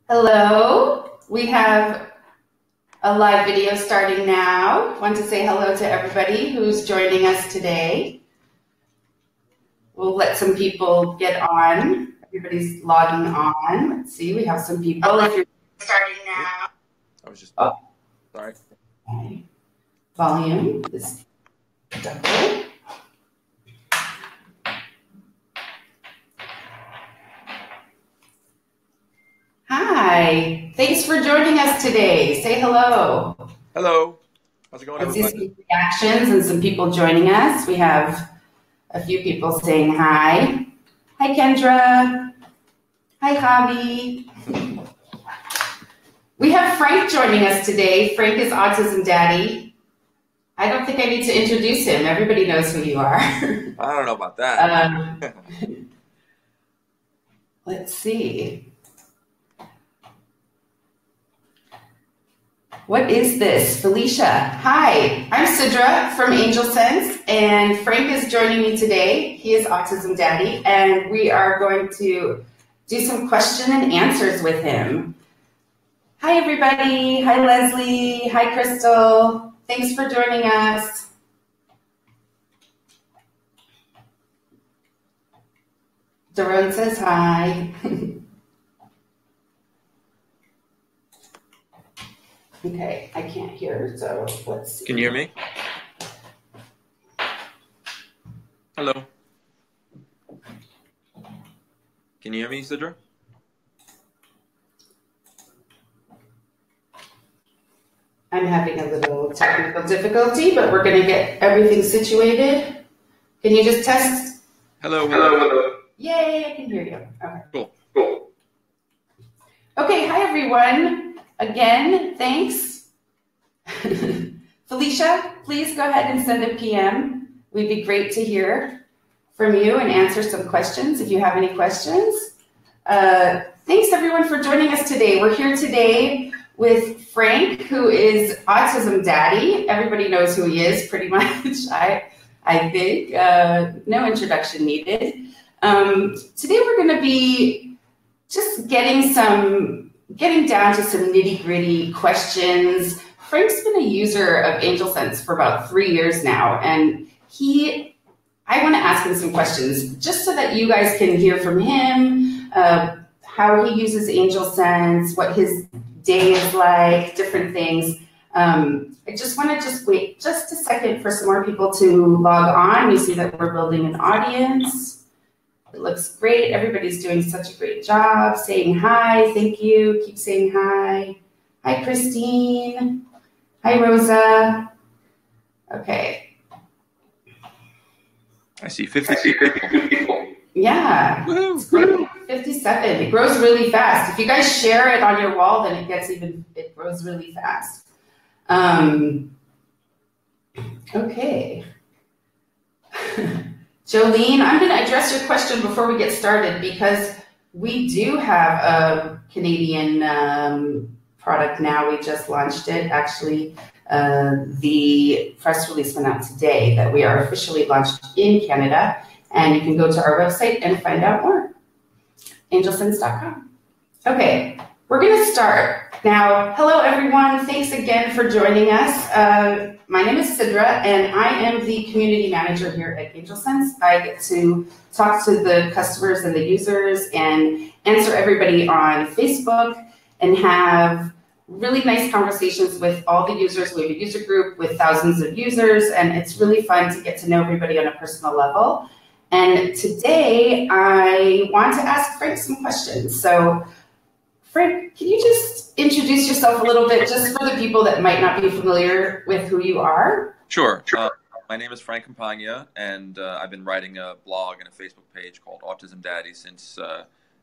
Hello, we have a live video starting now. Want to say hello to everybody who's joining us today. We'll let some people get on. Everybody's logging on. Let's see, we have some people. If you're starting now. I was just, sorry. Okay. Volume is double. Hi, thanks for joining us today. Say hello. Hello. How's it going, I see everybody? some reactions and some people joining us. We have a few people saying hi. Hi, Kendra. Hi, Javi. We have Frank joining us today. Frank is Autism Daddy. I don't think I need to introduce him. Everybody knows who you are. I don't know about that. Let's see. What is this? Felicia. Hi, I'm Sidra from AngelSense, and Frank is joining me today. He is Autism Daddy, and we are going to do some question and answers with him. Hi, everybody. Hi, Leslie. Hi, Crystal. Thanks for joining us. Daron says hi. Okay, I can't hear, so let's see. Can you hear me? Hello. Can you hear me, Sidra? I'm having a little technical difficulty, but we're going to get everything situated. Can you just test? Hello. Yay, I can hear you. Okay. Cool. Okay, hi everyone. Again, thanks. Felicia, please go ahead and send a PM. We'd be great to hear from you and answer some questions if you have any questions. Thanks everyone for joining us today. We're here today with Frank, who is Autism Daddy. Everybody knows who he is pretty much, I think. No introduction needed. Today we're going to be just getting down to some nitty-gritty questions. Frank's been a user of AngelSense for about 3 years now, and I want to ask him some questions just so that you guys can hear from him, how he uses AngelSense, what his day is like, different things. I just want to wait just a second for some more people to log on. You see that we're building an audience. It looks great. Everybody's doing such a great job saying hi. Thank you. Keep saying hi. Hi, Christine. Hi, Rosa. Okay. I see 52 people. Yeah. It's great. 57. It grows really fast. If you guys share it on your wall, then it grows really fast. Okay. Jolene, I'm going to address your question before we get started because we do have a Canadian product now. We just launched it. Actually, the press release went out today that we are officially launched in Canada, and you can go to our website and find out more. AngelSense.com. Okay, we're going to start. Now, hello everyone. Thanks again for joining us. My name is Sidra, and I am the community manager here at AngelSense. I get to talk to the customers and the users and answer everybody on Facebook and have really nice conversations with all the users. We have a user group with thousands of users, and it's really fun to get to know everybody on a personal level. And today, I want to ask Frank some questions. So, Frank, can you just introduce yourself a little bit, just for the people that might not be familiar with who you are? Sure. My name is Frank Campagna, and I've been writing a blog and a Facebook page called Autism Daddy since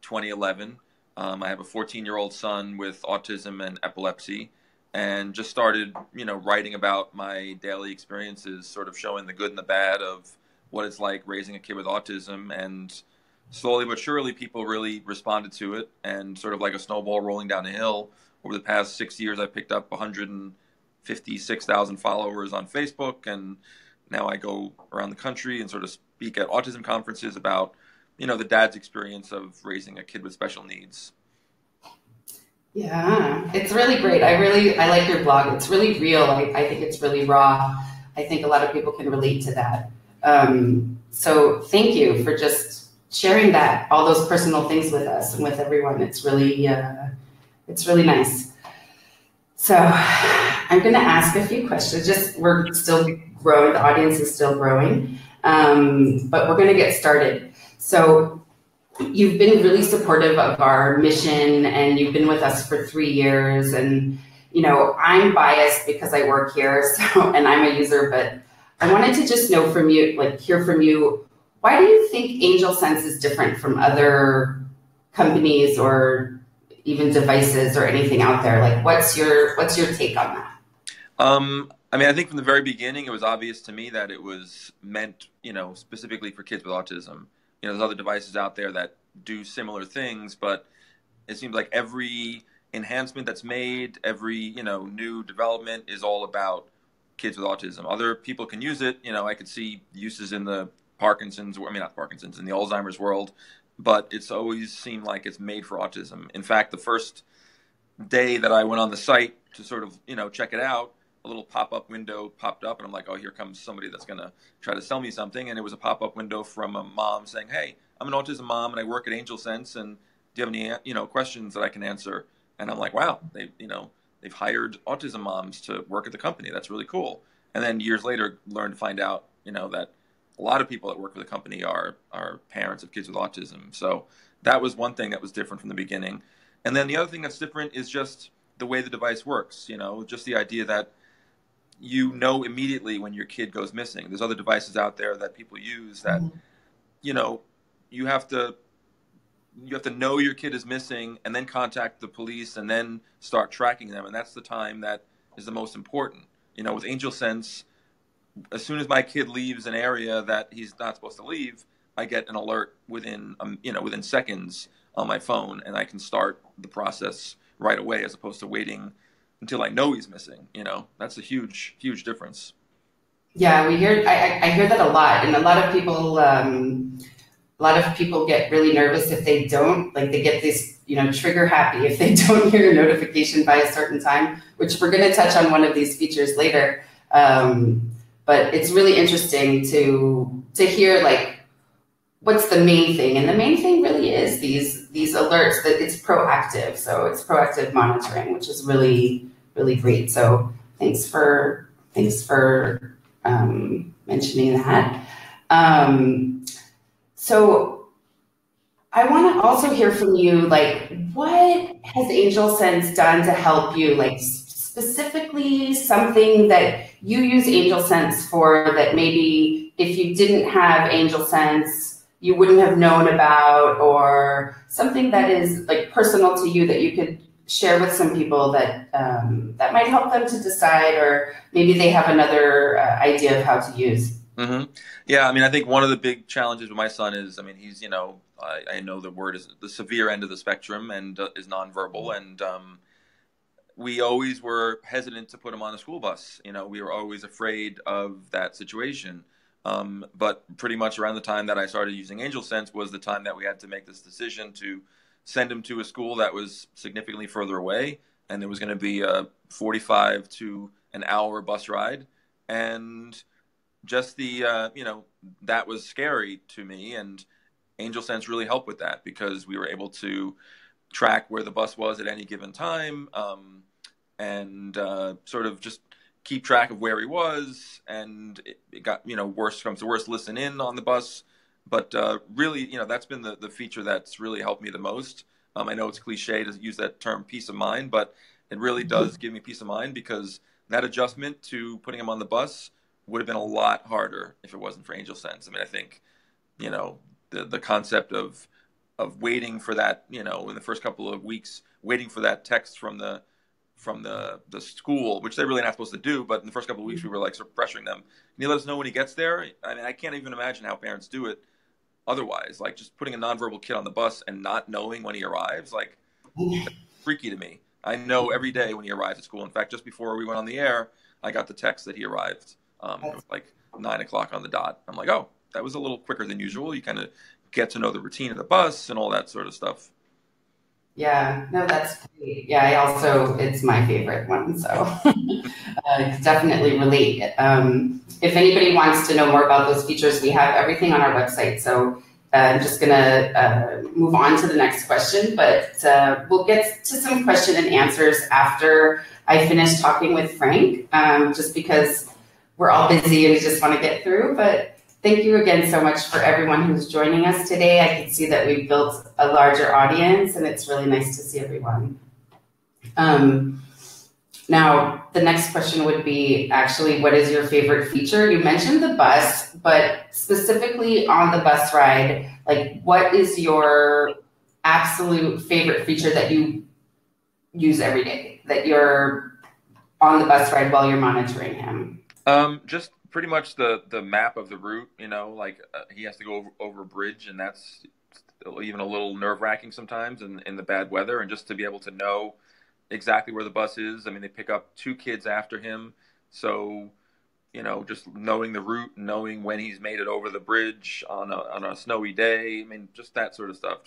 2011. I have a 14-year-old son with autism and epilepsy, and just started, writing about my daily experiences, sort of showing the good and the bad of what it's like raising a kid with autism. And slowly but surely, people really responded to it, and sort of like a snowball rolling down a hill. Over the past 6 years, I picked up 156,000 followers on Facebook, and now I go around the country and sort of speak at autism conferences about, the dad's experience of raising a kid with special needs. Yeah, it's really great. I like your blog. It's really real. I think it's really raw. I think a lot of people can relate to that. So thank you for just sharing that, all those personal things with us and with everyone. It's really nice. So I'm going to ask a few questions. Just we're still growing. The audience is still growing, but we're going to get started. So you've been really supportive of our mission, and you've been with us for 3 years. And I'm biased because I work here, so and I'm a user. But I wanted to just know from you, like hear from you, why do you think AngelSense is different from other companies or even devices or anything out there? Like, what's your take on that? I mean, I think from the very beginning, it was obvious to me that it was meant, specifically for kids with autism. There's other devices out there that do similar things, but it seems like every enhancement that's made, every, new development is all about kids with autism. Other people can use it. I could see uses in the Parkinson's, I mean, not Parkinson's, in the Alzheimer's world, but it's always seemed like it's made for autism. In fact, the first day that I went on the site to sort of, check it out, a little pop-up window popped up, and I'm like, oh, here comes somebody that's going to try to sell me something. And it was a pop-up window from a mom saying, hey, I'm an autism mom and I work at AngelSense, and do you have any, questions that I can answer? And I'm like, wow, they've hired autism moms to work at the company. That's really cool. And then years later, learned to find out, that a lot of people that work for the company are parents of kids with autism. So that was one thing that was different from the beginning. And then the other thing that's different is just the way the device works, just the idea that immediately when your kid goes missing. There's other devices out there that people use that, you know, you have to know your kid is missing and then contact the police and then start tracking them. And that's the time that is the most important. With AngelSense, as soon as my kid leaves an area that he's not supposed to leave, I get an alert within seconds on my phone, and I can start the process right away as opposed to waiting until I know he's missing. That's a huge, huge difference. Yeah, I hear that a lot, and a lot of people get really nervous if they don't, like they get this, trigger happy if they don't hear a notification by a certain time, which we're going to touch on one of these features later. But it's really interesting to hear like what's the main thing, and the main thing really is these alerts, that it's proactive. So it's proactive monitoring, which is really, really great. So thanks for mentioning that. So I want to also hear from you, like, what has AngelSense done to help you, like specifically something that you use AngelSense for that maybe if you didn't have AngelSense, you wouldn't have known about, or something that is like personal to you that you could share with some people that that might help them to decide, or maybe they have another idea of how to use. Mm-hmm. Yeah, I mean, I think one of the big challenges with my son is, I mean, he's, I know the word is the severe end of the spectrum and is nonverbal. And we always were hesitant to put him on the school bus. We were always afraid of that situation. But pretty much around the time that I started using AngelSense was the time that we had to make this decision to send him to a school that was significantly further away. And there was going to be a 45 to an hour bus ride. And just the, that was scary to me. And AngelSense really helped with that because we were able to track where the bus was at any given time, and sort of just keep track of where he was. And it got, worst comes to worst, listen in on the bus. But really, that's been the feature that's really helped me the most. I know it's cliche to use that term peace of mind, but it really does give me peace of mind, because that adjustment to putting him on the bus would have been a lot harder if it wasn't for AngelSense. I mean, I think, the concept of waiting for that, in the first couple of weeks, waiting for that text from the school, which they're really not supposed to do, but in the first couple of weeks we were like sort of pressuring them. Can you let us know when he gets there? I mean, I can't even imagine how parents do it otherwise. Like just putting a nonverbal kid on the bus and not knowing when he arrives, like that's freaky to me. I know every day when he arrives at school. In fact, just before we went on the air, I got the text that he arrived. It was like 9 o'clock on the dot. I'm like, oh, that was a little quicker than usual. You kind of get to know the routine of the bus and all that sort of stuff. Yeah, no, that's great. Yeah, I also, it's my favorite one, so definitely relate. If anybody wants to know more about those features, we have everything on our website. So I'm just going to move on to the next question, but we'll get to some question and answers after I finish talking with Frank, just because we're all busy and we just want to get through. But thank you again so much for everyone who's joining us today. I can see that we've built a larger audience, and it's really nice to see everyone. Now, the next question would be actually, what is your favorite feature? You mentioned the bus, but specifically on the bus ride, like what is your absolute favorite feature that you use every day, that you're on the bus ride while you're monitoring him? Just pretty much the map of the route, like he has to go over a bridge, and that's even a little nerve-wracking sometimes in the bad weather, and just to be able to know exactly where the bus is. I mean, they pick up 2 kids after him, so just knowing the route, knowing when he's made it over the bridge on a snowy day. I mean, just that sort of stuff.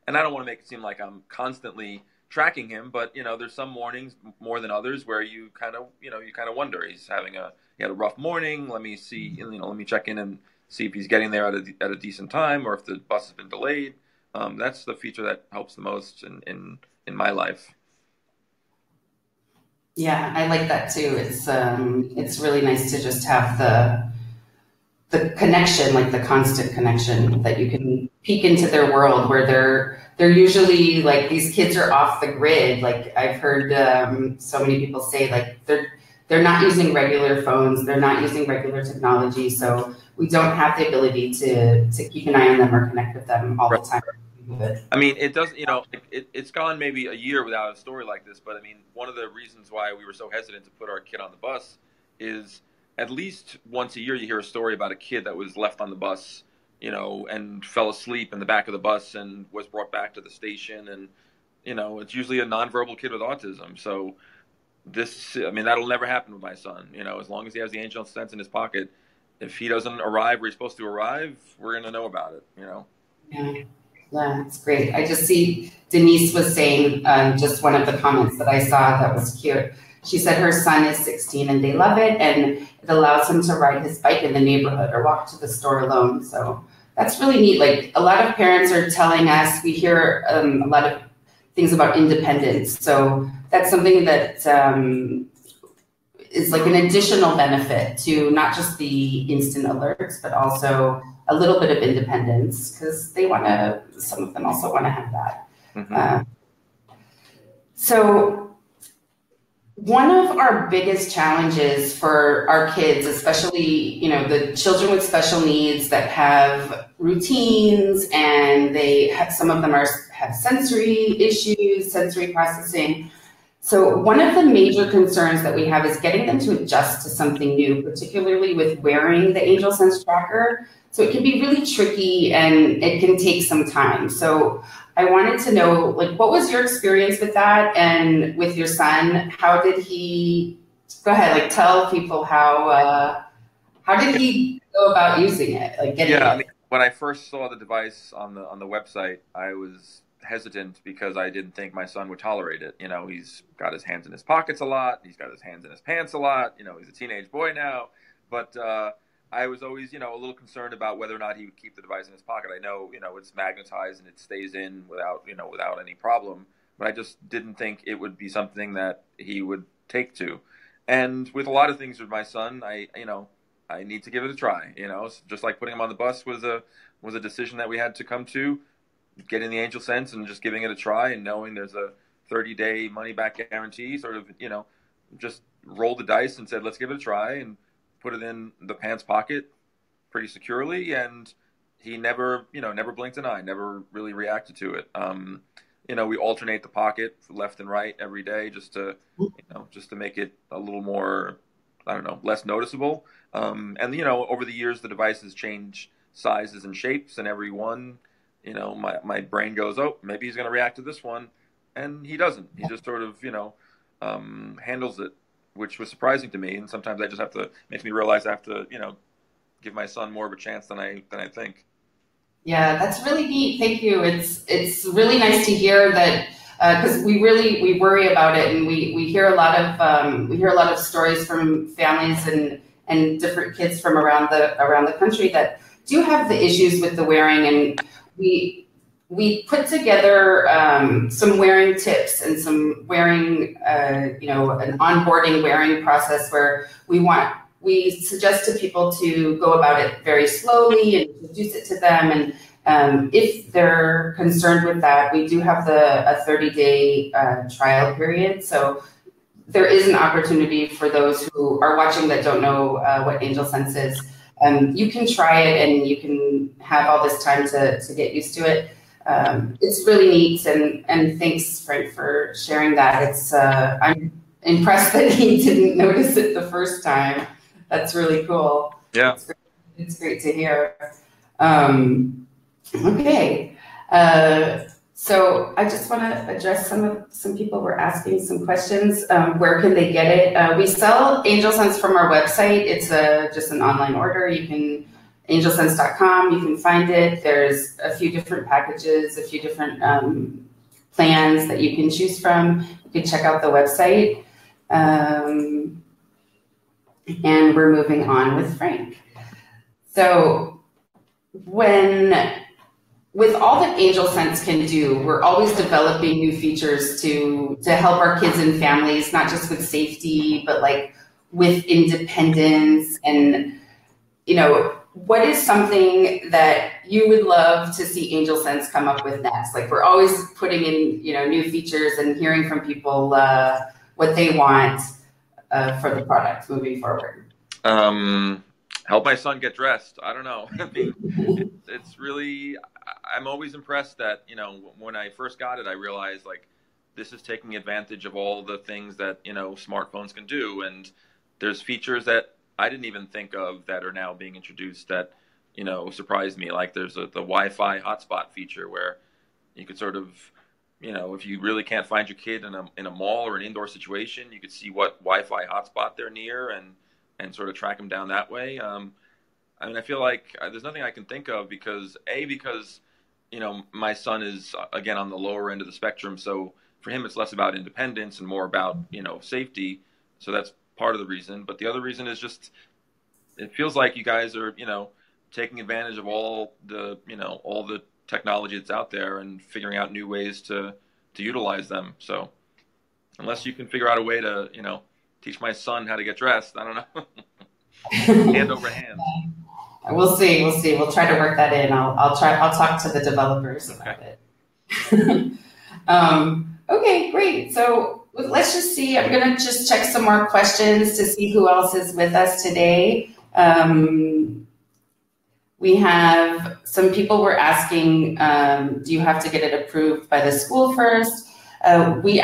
And I don't want to make it seem like I'm constantly tracking him, but there's some mornings more than others where you kind of wonder, he had a rough morning. Let me see, let me check in and see if he's getting there at a decent time, or if the bus has been delayed. That's the feature that helps the most in my life. Yeah, I like that too. It's really nice to just have the connection, like the constant connection, that you can peek into their world where they're usually like, these kids are off the grid. Like I've heard so many people say, like they're not using regular phones, they're not using regular technology, so we don't have the ability to keep an eye on them or connect with them all the time. I mean, it does, it's gone maybe a year without a story like this, but I mean, one of the reasons why we were so hesitant to put our kid on the bus is at least once a year you hear a story about a kid that was left on the bus, and fell asleep in the back of the bus and was brought back to the station. And, it's usually a nonverbal kid with autism. So that'll never happen with my son. As long as he has the AngelSense in his pocket, if he doesn't arrive where he's supposed to arrive, we're going to know about it, Yeah. Yeah, it's great. I just see Denise was saying, just one of the comments that I saw that was cute. She said her son is 16 and they love it, and it allows him to ride his bike in the neighborhood or walk to the store alone. So that's really neat. Like a lot of parents are telling us, we hear a lot of things about independence. So that's something that is like an additional benefit to not just the instant alerts, but also a little bit of independence, because some of them also want to have that. Mm-hmm. So one of our biggest challenges for our kids, especially, the children with special needs that have routines, and some of them have sensory issues, sensory processing. So one of the major concerns that we have is getting them to adjust to something new, particularly with wearing the AngelSense tracker. So it can be really tricky and it can take some time. So I wanted to know, like, what was your experience with that, and with your son? How did he, go ahead, like tell people how did he go about using it? Like getting it? I mean, when I first saw the device on the website, I was hesitant because I didn't think my son would tolerate it. He's got his hands in his pockets a lot. He's got his hands in his pants a lot. He's a teenage boy now. But I was always, a little concerned about whether or not he would keep the device in his pocket. I know, it's magnetized and it stays in without any problem. But I just didn't think it would be something that he would take to. And with a lot of things with my son, I need to give it a try. Just like putting him on the bus was a decision that we had to come to. Getting the AngelSense and just giving it a try, and knowing there's a 30-day money-back guarantee, sort of, just rolled the dice and said, let's give it a try, and put it in the pants pocket pretty securely. And he never blinked an eye, never really reacted to it. We alternate the pocket left and right every day just to make it a little more, less noticeable. And, over the years, the devices change sizes and shapes, and every one, my brain goes, oh, maybe he's going to react to this one. And he doesn't. He just sort of, handles it, which was surprising to me. And sometimes makes me realize I have to, give my son more of a chance than I think. Yeah, that's really neat. Thank you. It's really nice to hear that, because we worry about it, and we hear a lot of stories from families and different kids from around the country that do have the issues with the wearing, and we put together some wearing tips and some wearing, an onboarding wearing process where we suggest to people to go about it very slowly and introduce it to them. And if they're concerned with that, we do have a 30-day trial period. So there is an opportunity for those who are watching that don't know what AngelSense is. You can try it and you can have all this time to get used to it. It's really neat, and thanks, Frank, for sharing that. I'm impressed that he didn't notice it the first time. That's really cool. Yeah. It's great to hear. Okay. So I just want to address some people were asking some questions. Where can they get it? We sell AngelSense from our website. It's just an online order. You can, angelsense.com, you can find it. There's a few different packages, a few different plans that you can choose from. You can check out the website. And we're moving on with Frank. So with all that AngelSense can do, we're always developing new features to help our kids and families, not just with safety, but like with independence. And, what is something that you would love to see AngelSense come up with next? Like, we're always putting in, new features and hearing from people what they want for the product moving forward. Help my son get dressed. I don't know. I mean, it's really, I'm always impressed that, when I first got it, I realized like this is taking advantage of all the things that, smartphones can do. And there's features that I didn't even think of that are now being introduced that, surprised me. Like there's the Wi-Fi hotspot feature where you could sort of, if you really can't find your kid in a mall or an indoor situation, you could see what Wi-Fi hotspot they're near and sort of track them down that way. I mean, I feel like there's nothing I can think of because my son is, again, on the lower end of the spectrum. So for him, it's less about independence and more about, safety. So that's part of the reason. But the other reason is just, it feels like you guys are, taking advantage of all the technology that's out there and figuring out new ways to utilize them. So unless you can figure out a way to, teach my son how to get dressed, I don't know. Hand over hand. We'll see. We'll try to work that in. I'll talk to the developers about it. Okay, great. So let's just see. I'm going to just check some more questions to see who else is with us today. We have some people were asking, do you have to get it approved by the school first? We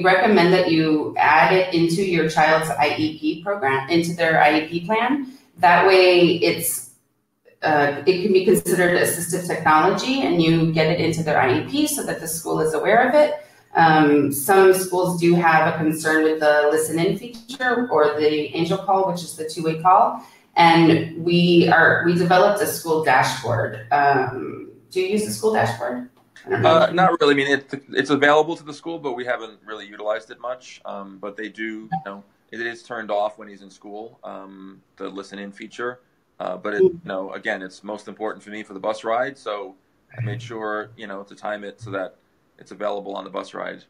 recommend that you add it into your child's IEP program, into their IEP plan. That way it can be considered assistive technology and you get it into their IEP so that the school is aware of it. Some schools do have a concern with the listen in feature or the angel call, which is the two-way call. And we developed a school dashboard. Do you use the school dashboard? Not really. I mean, it's available to the school, but we haven't really utilized it much. But they do, it is turned off when he's in school, the listen-in feature. But again, it's most important for me for the bus ride. So I made sure, to time it so that it's available on the bus ride.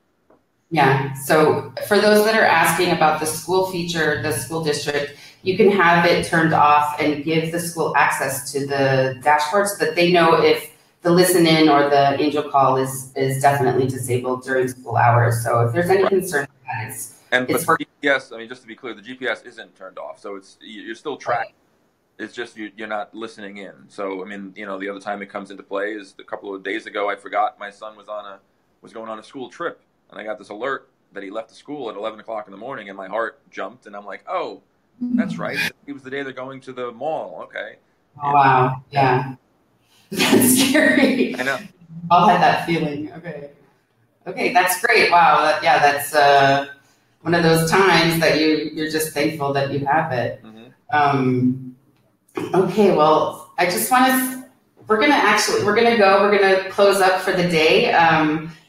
Yeah. So for those that are asking about the school feature, the school district, you can have it turned off and give the school access to the dashboard so that they know if the listen in or the angel call is definitely disabled during school hours. So if there's any concern with that, but GPS, I mean, just to be clear, the GPS isn't turned off. So you're still tracking. It's just you're not listening in. So, I mean, the other time it comes into play is a couple of days ago, I forgot my son was going on a school trip. And I got this alert that he left the school at 11 o'clock in the morning and my heart jumped. And I'm like, oh, that's right. It was the day they're going to the mall. Okay. Oh, wow. Yeah. That's scary. I know. All had that feeling. Okay, that's great. Wow. That's one of those times that you're just thankful that you have it. Mm-hmm. Okay, well, I just want to We're gonna close up for the day.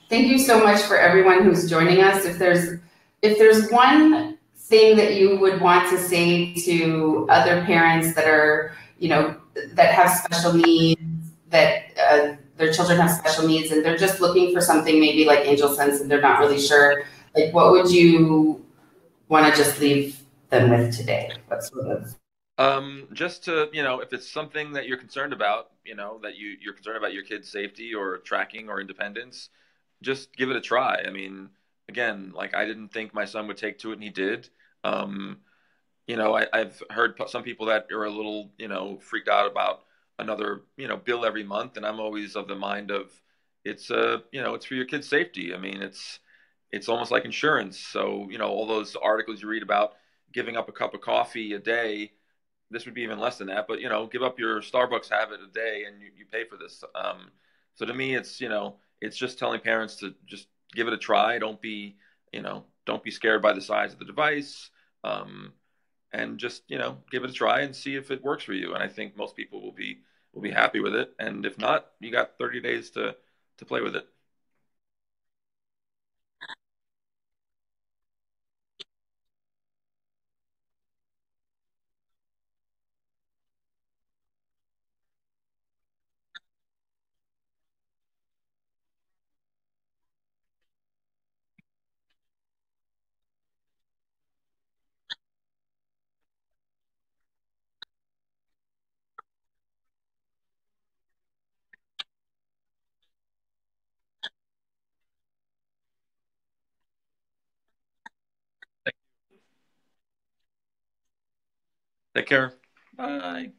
Thank you so much for everyone who's joining us. If there's one thing that you would want to say to other parents that are, that have special needs, that their children have special needs, and they're just looking for something maybe like AngelSense, and they're not really sure, like what would you want to just leave them with today? What sort of Just to, if it's something that you're concerned about, that you're concerned about your kid's safety or tracking or independence, just give it a try. I mean, again, like I didn't think my son would take to it, and he did. Um, I've heard some people that are a little, freaked out about another, bill every month, and I'm always of the mind of it's for your kid's safety. I mean, it's almost like insurance. So, all those articles you read about giving up a cup of coffee a day, this would be even less than that, but give up your Starbucks habit a day and you pay for this. So to me, it's just telling parents to just give it a try. Don't be scared by the size of the device. Um, and just give it a try and see if it works for you. And I think most people will be happy with it. And if not, you got 30 days to play with it. Take care. Bye.